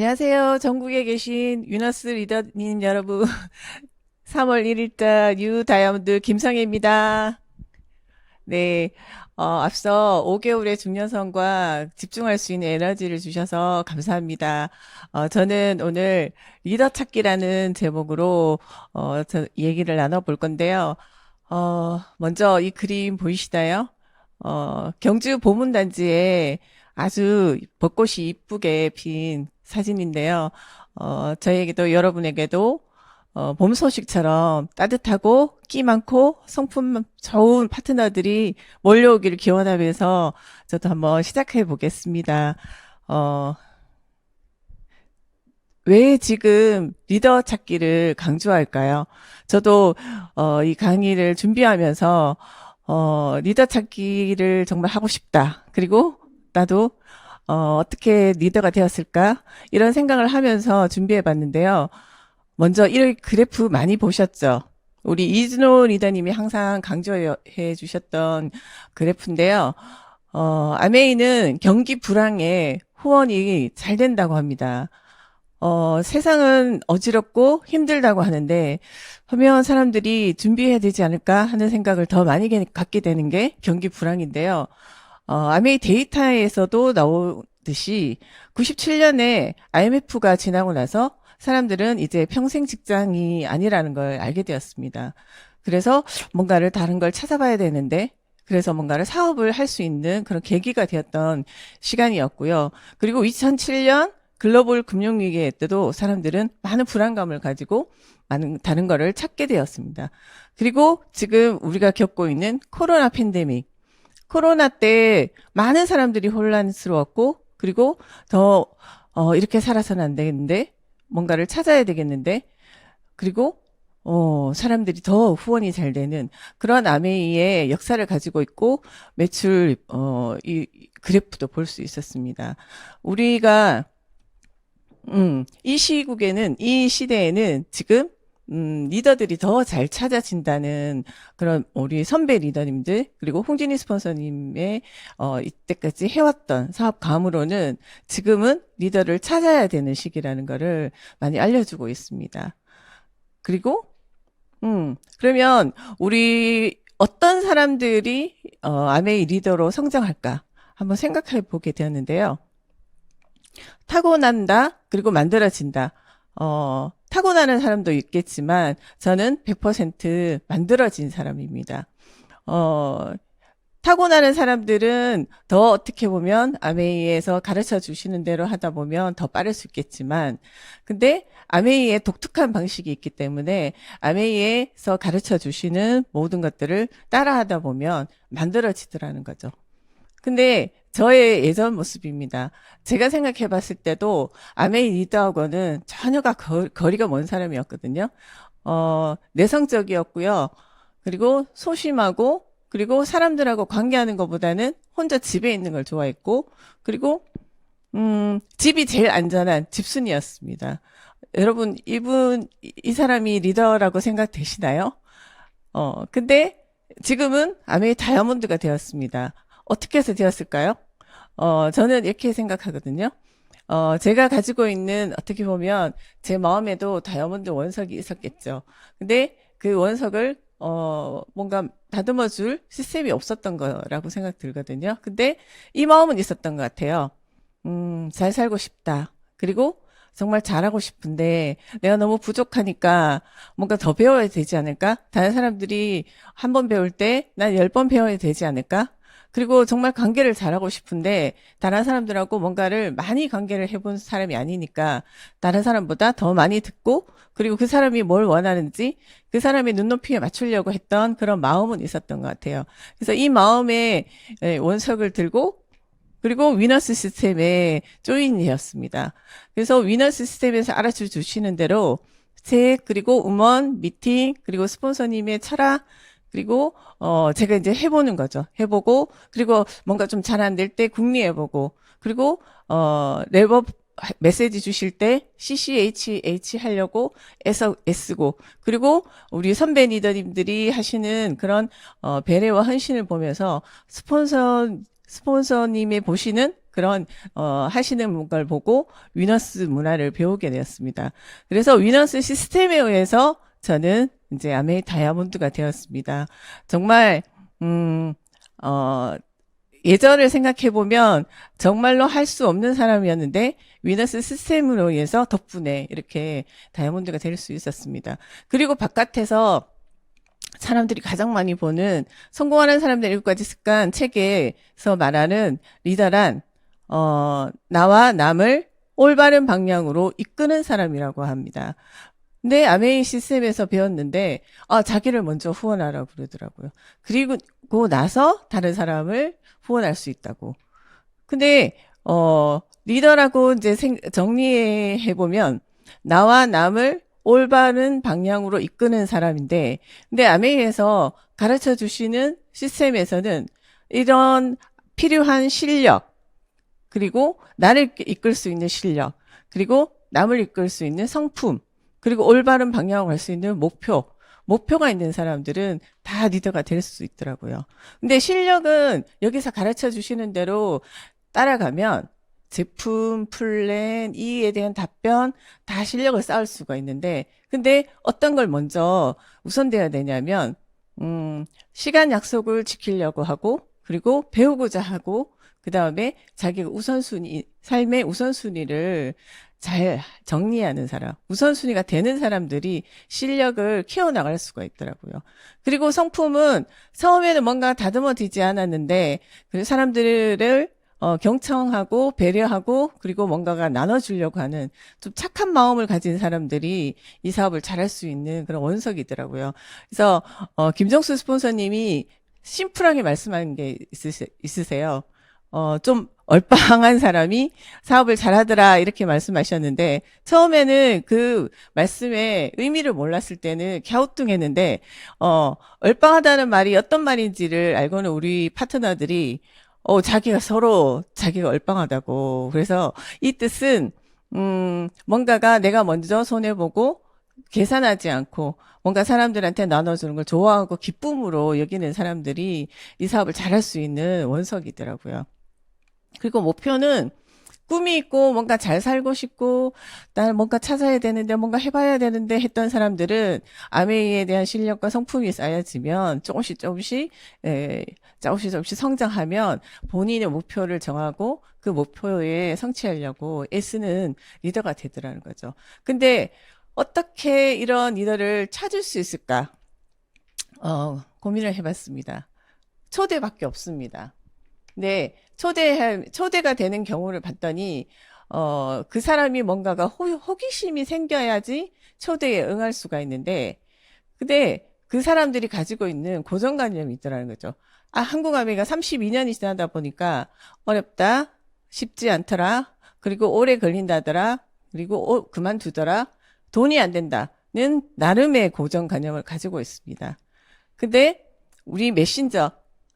안녕하세요. 전국에 계신 위너스 리더님 여러분. 3월 1일자 뉴 다이아몬드 김성애입니다. 네, 앞서 5개월의 중년성과 집중할 수 있는 에너지를 주셔서 감사합니다. 저는 오늘 리더 찾기라는 제목으로 얘기를 나눠볼 건데요. 먼저 이 그림 보이시나요? 경주 보문단지에 아주 벚꽃이 이쁘게 핀 사진인데요. 저에게도 여러분에게도 봄 소식처럼 따뜻하고 끼 많고 성품 좋은 파트너들이 몰려오기를 기원하면서 저도 한번 시작해 보겠습니다. 어, 왜 지금 리더 찾기를 강조할까요? 저도 이 강의를 준비하면서 리더 찾기를 정말 하고 싶다. 그리고 나도 어떻게 리더가 되었을까? 이런 생각을 하면서 준비해 봤는데요. 먼저 이 그래프 많이 보셨죠? 우리 이준호 리더님이 항상 강조해 주셨던 그래프인데요. 아메이는 경기 불황에 후원이 잘 된다고 합니다. 세상은 어지럽고 힘들다고 하는데, 분명 사람들이 준비해야 되지 않을까 하는 생각을 더 많이 갖게 되는 게 경기 불황인데요. 아메이 데이터에서도 나오듯이 97년에 IMF가 지나고 나서 사람들은 이제 평생 직장이 아니라는 걸 알게 되었습니다. 그래서 뭔가를 다른 걸 찾아봐야 되는데, 그래서 뭔가를 사업을 할 수 있는 그런 계기가 되었던 시간이었고요. 그리고 2007년 글로벌 금융위기 때도 사람들은 많은 불안감을 가지고 많은 다른 거를 찾게 되었습니다. 그리고 지금 우리가 겪고 있는 코로나 팬데믹. 코로나 때 많은 사람들이 혼란스러웠고, 그리고 더, 이렇게 살아서는 안 되겠는데, 뭔가를 찾아야 되겠는데, 그리고, 사람들이 더 후원이 잘 되는 그런 아메이의 역사를 가지고 있고, 매출, 이 그래프도 볼 수 있었습니다. 우리가 이 시국에는, 이 시대에는 지금, 리더들이 더 잘 찾아진다는 그런 우리 선배 리더님들, 그리고 홍진희 스폰서님의, 이때까지 해왔던 사업 감으로는 지금은 리더를 찾아야 되는 시기라는 거를 많이 알려주고 있습니다. 그리고, 그러면 우리 어떤 사람들이, 아메이 리더로 성장할까? 한번 생각해 보게 되었는데요. 타고난다, 그리고 만들어진다. 타고나는 사람도 있겠지만, 저는 100% 만들어진 사람입니다. 어, 타고나는 사람들은 더 어떻게 보면 아메이에서 가르쳐 주시는 대로 하다 보면 더 빠를 수 있겠지만, 근데 아메이의 독특한 방식이 있기 때문에 아메이에서 가르쳐 주시는 모든 것들을 따라 하다 보면 만들어지더라는 거죠. 근데 저의 예전 모습입니다. 제가 생각해 봤을 때도 아메이 리더하고는 전혀가 거리가 먼 사람이었거든요. 내성적이었고요. 그리고 소심하고, 그리고 사람들하고 관계하는 것보다는 혼자 집에 있는 걸 좋아했고, 그리고, 집이 제일 안전한 집순이였습니다. 여러분, 이 사람이 리더라고 생각되시나요? 근데 지금은 아메이 다이아몬드가 되었습니다. 어떻게 해서 되었을까요? 저는 이렇게 생각하거든요. 제가 가지고 있는 어떻게 보면 제 마음에도 다이아몬드 원석이 있었겠죠. 근데 그 원석을 뭔가 다듬어 줄 시스템이 없었던 거라고 생각 들거든요. 근데 이 마음은 있었던 것 같아요. 잘 살고 싶다. 그리고 정말 잘하고 싶은데 내가 너무 부족하니까 뭔가 더 배워야 되지 않을까? 다른 사람들이 한 번 배울 때 난 10번 배워야 되지 않을까? 그리고 정말 관계를 잘하고 싶은데 다른 사람들하고 뭔가를 많이 관계를 해본 사람이 아니니까 다른 사람보다 더 많이 듣고 그리고 그 사람이 뭘 원하는지 그 사람의 눈높이에 맞추려고 했던 그런 마음은 있었던 것 같아요. 그래서 이 마음의 원석을 들고 그리고 위너스 시스템의 조인이었습니다. 그래서 위너스 시스템에서 알아쳐 주시는 대로 책, 그리고 음원, 미팅, 그리고 스폰서님의 철학, 그리고 제가 이제 해보는 거죠. 해보고 그리고 뭔가 좀 잘 안 될 때 궁리해보고 그리고 랩업 메시지 주실 때 CCHH 하려고 애쓰고 그리고 우리 선배 리더님들이 하시는 그런 배려와 헌신을 보면서 스폰서님의 보시는 그런 하시는 걸 보고 위너스 문화를 배우게 되었습니다. 그래서 위너스 시스템에 의해서 저는 이제 아메이 다이아몬드가 되었습니다. 정말 음, 어, 예전을 생각해 보면 정말로 할 수 없는 사람이었는데 위너스 시스템으로 인해서 덕분에 이렇게 다이아몬드가 될 수 있었습니다. 그리고 바깥에서 사람들이 가장 많이 보는 성공하는 사람들 7가지 습관 책에서 말하는 리더란 나와 남을 올바른 방향으로 이끄는 사람이라고 합니다. 근데 아메이 시스템에서 배웠는데 자기를 먼저 후원하라고 그러더라고요. 그리고 나서 다른 사람을 후원할 수 있다고. 근데 리더라고 이제 정리해 보면 나와 남을 올바른 방향으로 이끄는 사람인데, 근데 아메이에서 가르쳐 주시는 시스템에서는 이런 필요한 실력, 그리고 나를 이끌 수 있는 실력, 그리고 남을 이끌 수 있는 성품, 그리고 올바른 방향으로 갈 수 있는 목표가 있는 사람들은 다 리더가 될 수 있더라고요. 근데 실력은 여기서 가르쳐 주시는 대로 따라가면 제품, 플랜, 이에 대한 답변, 다 실력을 쌓을 수가 있는데, 근데 어떤 걸 먼저 우선돼야 되냐면, 시간 약속을 지키려고 하고, 그리고 배우고자 하고, 그 다음에 자기가 삶의 우선순위를 잘 정리하는 사람, 우선순위가 되는 사람들이 실력을 키워나갈 수가 있더라고요. 그리고 성품은 처음에는 뭔가 다듬어지지 않았는데, 그 사람들을 경청하고 배려하고 그리고 뭔가가 나눠주려고 하는 좀 착한 마음을 가진 사람들이 이 사업을 잘할 수 있는 그런 원석이더라고요. 그래서 김정수 스폰서님이 심플하게 말씀하는 게 있으세요. 좀 얼빵한 사람이 사업을 잘하더라 이렇게 말씀하셨는데 처음에는 그 말씀의 의미를 몰랐을 때는 갸우뚱했는데 얼빵하다는 말이 어떤 말인지를 알고는 우리 파트너들이 자기가 얼빵하다고. 그래서 이 뜻은, 뭔가가 내가 먼저 손해보고 계산하지 않고 뭔가 사람들한테 나눠주는 걸 좋아하고 기쁨으로 여기는 사람들이 이 사업을 잘할 수 있는 원석이더라고요. 그리고 목표는 꿈이 있고 뭔가 잘 살고 싶고 날 뭔가 찾아야 되는데 뭔가 해봐야 되는데 했던 사람들은 아메이에 대한 실력과 성품이 쌓여지면 조금씩 성장하면 본인의 목표를 정하고 그 목표에 성취하려고 애쓰는 리더가 되더라는 거죠. 근데 어떻게 이런 리더를 찾을 수 있을까? 고민을 해봤습니다. 초대밖에 없습니다. 네, 초대가 되는 경우를 봤더니, 그 사람이 뭔가가 호기심이 생겨야지 초대에 응할 수가 있는데, 근데 그 사람들이 가지고 있는 고정관념이 있더라는 거죠. 한국 아미가 32년이 지나다 보니까 어렵다, 쉽지 않더라, 그리고 오래 걸린다더라, 그리고 그만두더라, 돈이 안 된다는 나름의 고정관념을 가지고 있습니다. 근데 우리 메신저,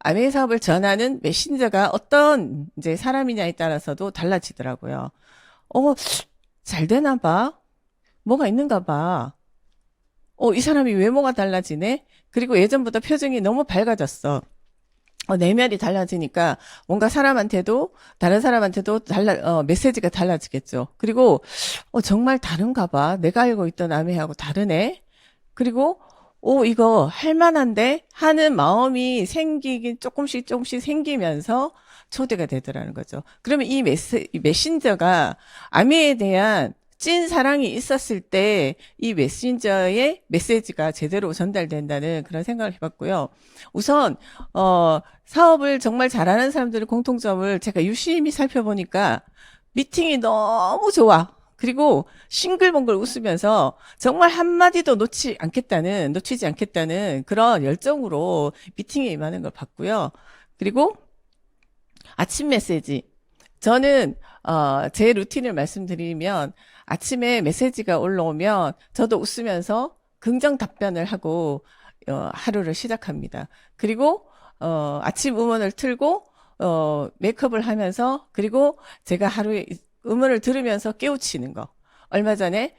아메이 사업을 전하는 메신저가 어떤 이제 사람이냐에 따라서도 달라지더라고요. 잘 되나 봐. 뭐가 있는가 봐. 이 사람이 외모가 달라지네? 그리고 예전보다 표정이 너무 밝아졌어. 내면이 달라지니까 뭔가 다른 사람한테도 메시지가 달라지겠죠. 그리고, 정말 다른가 봐. 내가 알고 있던 아메이하고 다르네? 그리고, 이거 할만한데? 하는 마음이 조금씩 생기면서 초대가 되더라는 거죠. 그러면 이 메신저가 아미에 대한 찐 사랑이 있었을 때 이 메신저의 메시지가 제대로 전달된다는 그런 생각을 해봤고요. 우선, 사업을 정말 잘하는 사람들의 공통점을 제가 유심히 살펴보니까 미팅이 너무 좋아. 그리고 싱글벙글 웃으면서 정말 한마디도 놓치지 않겠다는 그런 열정으로 미팅에 임하는 걸 봤고요. 그리고 아침 메시지. 저는, 제 루틴을 말씀드리면 아침에 메시지가 올라오면 저도 웃으면서 긍정 답변을 하고, 하루를 시작합니다. 그리고, 아침 음원을 틀고, 메이크업을 하면서, 그리고 제가 하루에 음원을 들으면서 깨우치는 거. 얼마 전에,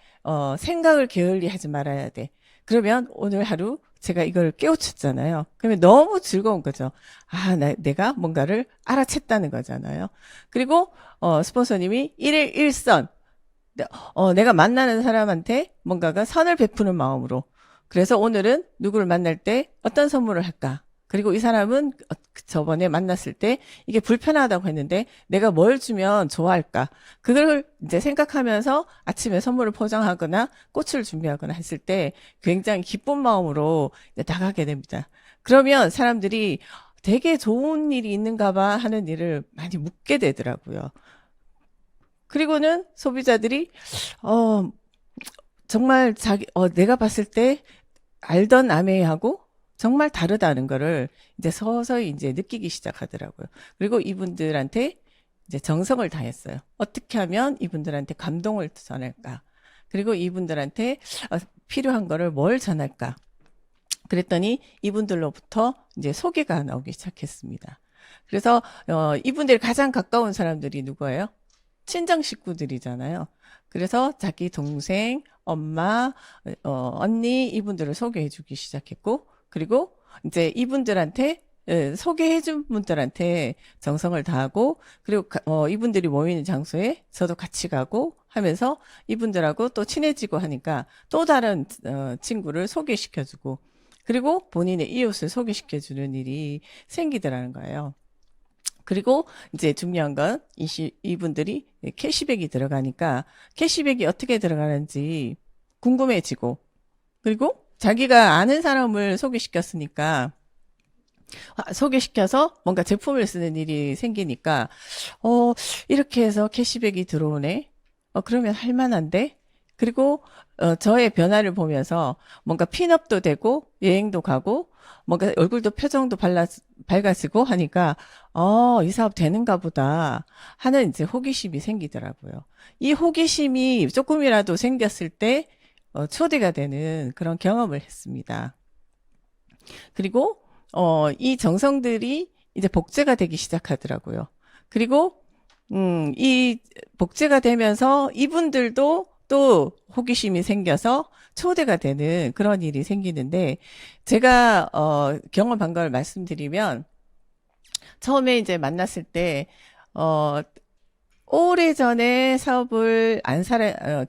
생각을 게을리 하지 말아야 돼. 그러면 오늘 하루 제가 이걸 깨우쳤잖아요. 그러면 너무 즐거운 거죠. 아, 내가 뭔가를 알아챘다는 거잖아요. 그리고, 스폰서님이 일일 일선. 내가 만나는 사람한테 뭔가가 선을 베푸는 마음으로. 그래서 오늘은 누구를 만날 때 어떤 선물을 할까? 그리고 이 사람은 저번에 만났을 때 이게 불편하다고 했는데 내가 뭘 주면 좋아할까? 그걸 이제 생각하면서 아침에 선물을 포장하거나 꽃을 준비하거나 했을 때 굉장히 기쁜 마음으로 이제 나가게 됩니다. 그러면 사람들이 되게 좋은 일이 있는가 봐 하는 일을 많이 묻게 되더라고요. 그리고는 소비자들이 어, 정말 내가 봤을 때 알던 아메이하고 정말 다르다는 거를 이제 서서히 이제 느끼기 시작하더라고요. 그리고 이분들한테 이제 정성을 다했어요. 어떻게 하면 이분들한테 감동을 전할까? 그리고 이분들한테 필요한 거를 뭘 전할까? 그랬더니 이분들로부터 이제 소개가 나오기 시작했습니다. 그래서 이분들이 가장 가까운 사람들이 누구예요? 친정 식구들이잖아요. 그래서 자기 동생, 엄마, 언니 이분들을 소개해 주기 시작했고, 그리고 이제 이분들한테 소개해 준 분들한테 정성을 다하고, 그리고 이분들이 모이는 장소에 저도 같이 가고 하면서 이분들하고 또 친해지고 하니까 또 다른 친구를 소개시켜 주고, 그리고 본인의 이웃을 소개시켜 주는 일이 생기더라는 거예요. 그리고 이제 중요한 건 이분들이 캐시백이 들어가니까 캐시백이 어떻게 들어가는지 궁금해지고, 그리고 자기가 아는 사람을 소개시켰으니까 소개시켜서 뭔가 제품을 쓰는 일이 생기니까 어 이렇게 해서 캐시백이 들어오네. 그러면 할 만한데. 그리고 저의 변화를 보면서 뭔가 핀업도 되고 여행도 가고 뭔가 얼굴도 표정도 밝아지고 하니까 이 사업 되는가 보다 하는 이제 호기심이 생기더라고요. 이 호기심이 조금이라도 생겼을 때 초대가 되는 그런 경험을 했습니다. 그리고 이 정성들이 이제 복제가 되기 시작하더라고요. 그리고 이 복제가 되면서 이분들도 또 호기심이 생겨서 초대가 되는 그런 일이 생기는데 제가 경험한 걸 말씀드리면 처음에 이제 만났을 때 어, 오래전에 사업을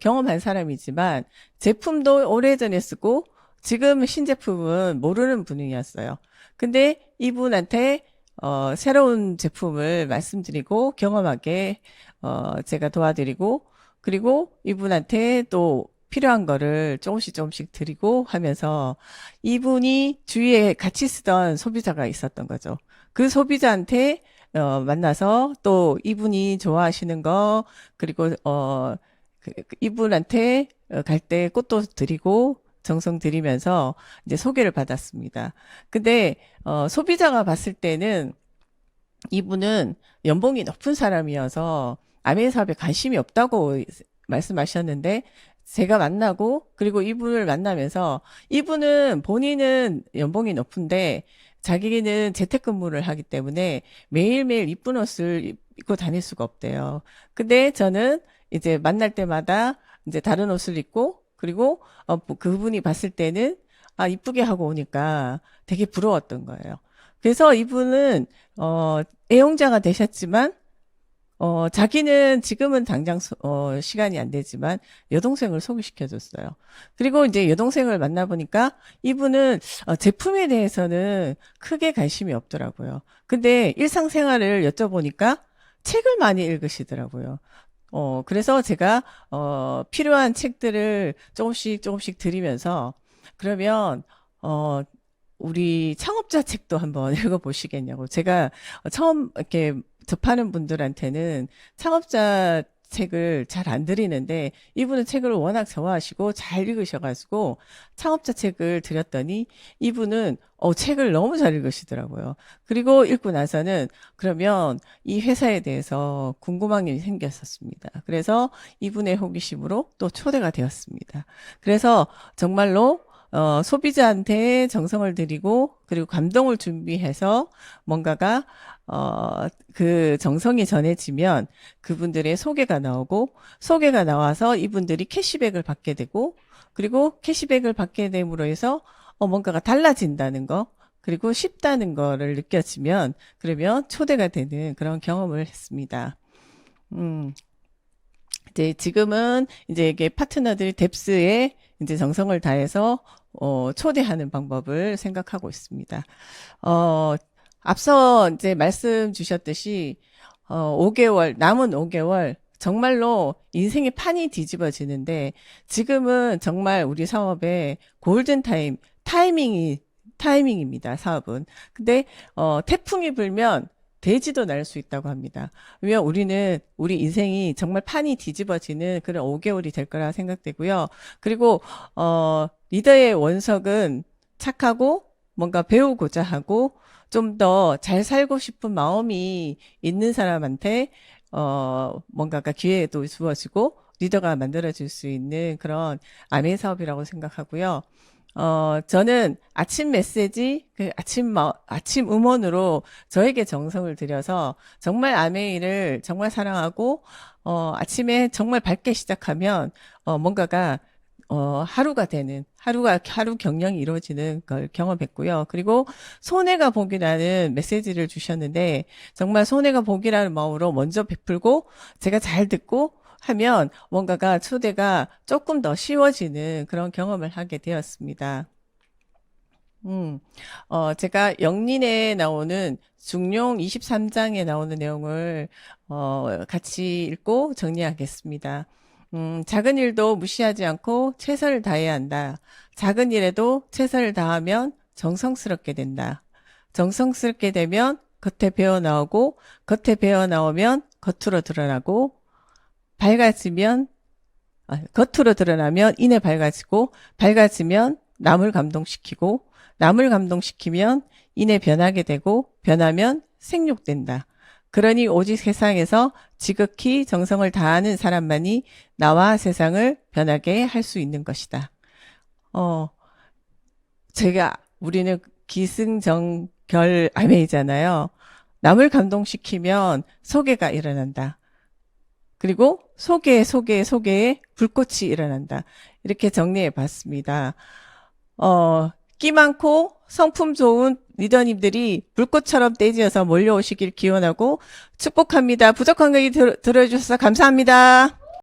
경험한 사람이지만 제품도 오래전에 쓰고 지금 신제품은 모르는 분이었어요. 근데 이분한테 새로운 제품을 말씀드리고 경험하게 제가 도와드리고 그리고 이분한테 또 필요한 거를 조금씩 조금씩 드리고 하면서 이분이 주위에 같이 쓰던 소비자가 있었던 거죠. 그 소비자한테 만나서 또 이분이 좋아하시는 거 그리고 이분한테 갈 때 꽃도 드리고 정성 드리면서 이제 소개를 받았습니다. 근데 소비자가 봤을 때는 이분은 연봉이 높은 사람이어서 아메 사업에 관심이 없다고 말씀하셨는데 제가 만나고 그리고 이분을 만나면서 이분은 본인은 연봉이 높은데 자기는 재택근무를 하기 때문에 매일매일 이쁜 옷을 입고 다닐 수가 없대요. 근데 저는 이제 만날 때마다 이제 다른 옷을 입고 그리고 뭐 그분이 봤을 때는 이쁘게 하고 오니까 되게 부러웠던 거예요. 그래서 이분은 애용자가 되셨지만 자기는 지금은 당장 시간이 안 되지만 여동생을 소개시켜 줬어요. 그리고 이제 여동생을 만나보니까 이분은 제품에 대해서는 크게 관심이 없더라고요. 근데 일상생활을 여쭤보니까 책을 많이 읽으시더라고요. 그래서 제가 필요한 책들을 조금씩 조금씩 드리면서 그러면 어, 우리 창업자 책도 한번 읽어보시겠냐고. 제가 처음 이렇게 접하는 분들한테는 창업자 책을 잘 안 드리는데 이분은 책을 워낙 좋아하시고 잘 읽으셔가지고 창업자 책을 드렸더니 이분은 책을 너무 잘 읽으시더라고요. 그리고 읽고 나서는 그러면 이 회사에 대해서 궁금한 게 생겼었습니다. 그래서 이분의 호기심으로 또 초대가 되었습니다. 그래서 정말로 소비자한테 정성을 들이고 그리고 감동을 준비해서 뭔가가 그 정성이 전해지면 그분들의 소개가 나오고, 소개가 나와서 이분들이 캐시백을 받게 되고, 그리고 캐시백을 받게 됨으로 해서 뭔가가 달라진다는 거, 그리고 쉽다는 거를 느껴지면, 그러면 초대가 되는 그런 경험을 했습니다. 음, 이제 지금은 이제 이게 파트너들이 뎁스에 이제 정성을 다해서 초대하는 방법을 생각하고 있습니다. 어, 앞서 이제 말씀 주셨듯이 5개월, 남은 5개월 정말로 인생의 판이 뒤집어지는데 지금은 정말 우리 사업의 골든 타이밍입니다, 사업은. 근데 태풍이 불면 돼지도 날 수 있다고 합니다. 왜냐면 우리는 우리 인생이 정말 판이 뒤집어지는 그런 5개월이 될 거라 생각되고요. 그리고 리더의 원석은 착하고 뭔가 배우고자 하고 좀 더 잘 살고 싶은 마음이 있는 사람한테 뭔가가 기회도 주어지고 리더가 만들어질 수 있는 그런 아메 사업이라고 생각하고요. 저는 아침 메시지, 아침 음원으로 저에게 정성을 들여서 정말 아메이를 정말 사랑하고, 아침에 정말 밝게 시작하면, 뭔가가, 하루가 되는, 하루 경영이 이루어지는 걸 경험했고요. 그리고 손해가 복이라는 메시지를 주셨는데, 정말 손해가 복이라는 마음으로 먼저 베풀고, 제가 잘 듣고, 하면 뭔가가 초대가 조금 더 쉬워지는 그런 경험을 하게 되었습니다. 음, 제가 영린에 나오는 중용 23장에 나오는 내용을 같이 읽고 정리하겠습니다. 작은 일도 무시하지 않고 최선을 다해야 한다. 작은 일에도 최선을 다하면 정성스럽게 된다. 정성스럽게 되면 겉에 배어 나오고, 겉에 배어 나오면 겉으로 드러나고, 밝아지면 겉으로 드러나면 이내 밝아지고 밝아지면 남을 감동시키고 남을 감동시키면 이내 변하게 되고 변하면 생육된다. 그러니 오직 세상에서 지극히 정성을 다하는 사람만이 나와 세상을 변하게 할 수 있는 것이다. 어, 우리는 기승전결 아메이잖아요. 남을 감동시키면 소개가 일어난다. 그리고 소개에 불꽃이 일어난다. 이렇게 정리해 봤습니다. 끼 많고 성품 좋은 리더님들이 불꽃처럼 떼지어서 몰려오시길 기원하고 축복합니다. 부족한 얘기 들어주셔서 감사합니다.